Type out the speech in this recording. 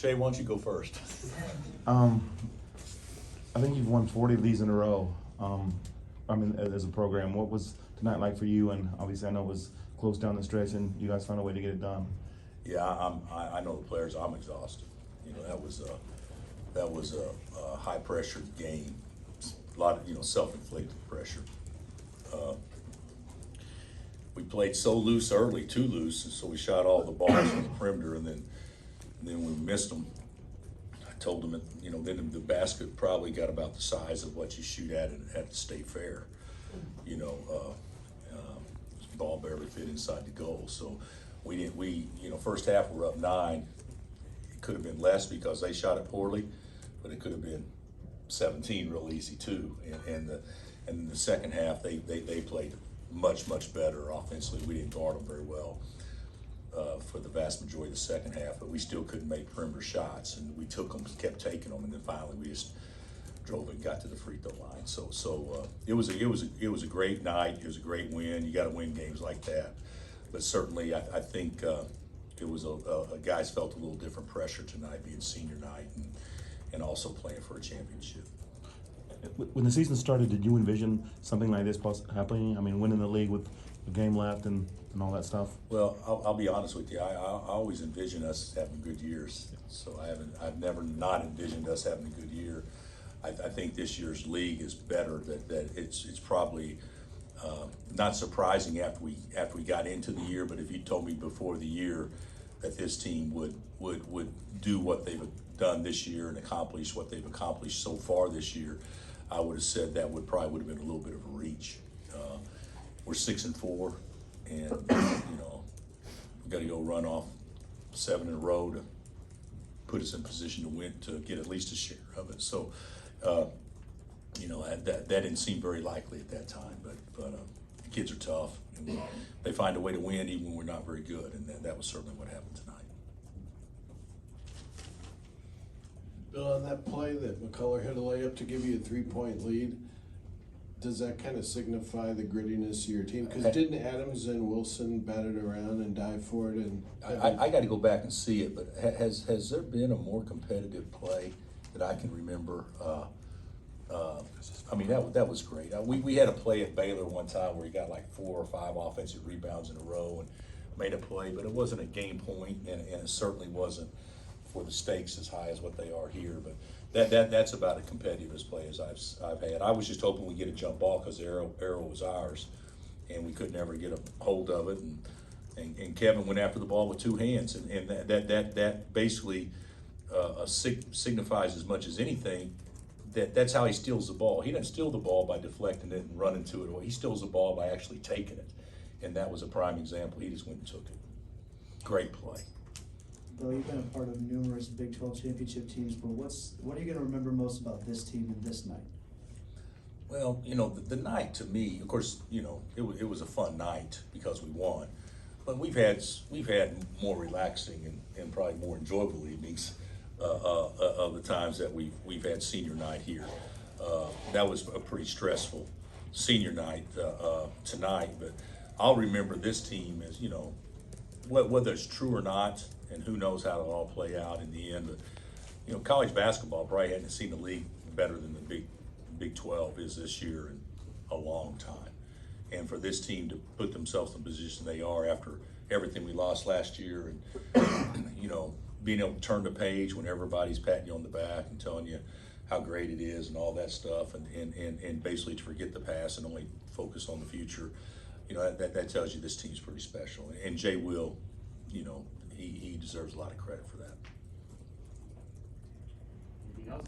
Shay, why don't you go first? I think you've won 40 of these in a row. As a program, what was tonight like for you? And obviously, I know it was close down the stretch, and you guys found a way to get it done. Yeah, I know the players. I'm exhausted. You know, that was a high pressure game. A lot of self-inflicted pressure. We played so loose early, too loose, and so we shot all the balls from the perimeter, and then we missed them. I told them, then the basket probably got about the size of what you shoot at the state fair. Ball barely fit inside the goal. So first half we're up 9. It could have been less because they shot it poorly, but it could have been 17 real easy too. And in the second half they played much better offensively. We didn't guard them very well for the vast majority of the second half, but we still couldn't make perimeter shots, and we took them, kept taking them, and then finally we just drove and got to the free throw line. So it was a great night. It was a great win. You got to win games like that. But certainly, I think it was guys felt a little different pressure tonight, being senior night and also playing for a championship. When the season started, did you envision something like this happening? I mean, winning the league with a game left and all that stuff. Well, I'll be honest with you. I always envision us having good years. So I've never not envisioned us having a good year. I think this year's league is better. That it's probably not surprising after we got into the year. But if you told me before the year that this team would do what they've done this year and accomplish what they've accomplished so far this year, I would have said that would have been a little bit of a reach. We're 6-4, and we got to go run off 7 in a row to put us in position to win, to get at least a share of it. So. That didn't seem very likely at that time, but the kids are tough, and they find a way to win even when we're not very good, and that was certainly what happened tonight. Bill, on that play that McCullough hit a layup to give you a 3-point lead, does that kind of signify the grittiness of your team? Because didn't Adams and Wilson bat it around and dive for it? And I got to go back and see it, but has there been a more competitive play that I can remember? That was great. We had a play at Baylor one time where he got like 4 or 5 offensive rebounds in a row and made a play, but it wasn't a game point, and it certainly wasn't for the stakes as high as what they are here. But that's about as competitive as play as I've had. I was just hoping we get a jump ball because the arrow was ours, and we could never get a hold of it. And Kevin went after the ball with 2 hands, and that basically signifies as much as anything. That's how he steals the ball. He doesn't steal the ball by deflecting it and running to it. He steals the ball by actually taking it. And that was a prime example. He just went and took it. Great play. Bill, you've been a part of numerous Big 12 championship teams, but what are you going to remember most about this team and this night? Well, the night to me, of course, it was a fun night because we won. But we've had more relaxing and probably more enjoyable evenings of the times that we've had senior night here. That was a pretty stressful senior night tonight, but I'll remember this team as, whether it's true or not, and who knows how it'll all play out in the end, but college basketball probably hadn't seen the league better than the Big 12 is this year in a long time. And for this team to put themselves in the position they are after everything we lost last year, and being able to turn the page when everybody's patting you on the back and telling you how great it is and all that stuff, and basically to forget the past and only focus on the future, that tells you this team's pretty special. And Jay Will, he deserves a lot of credit for that. Anything else?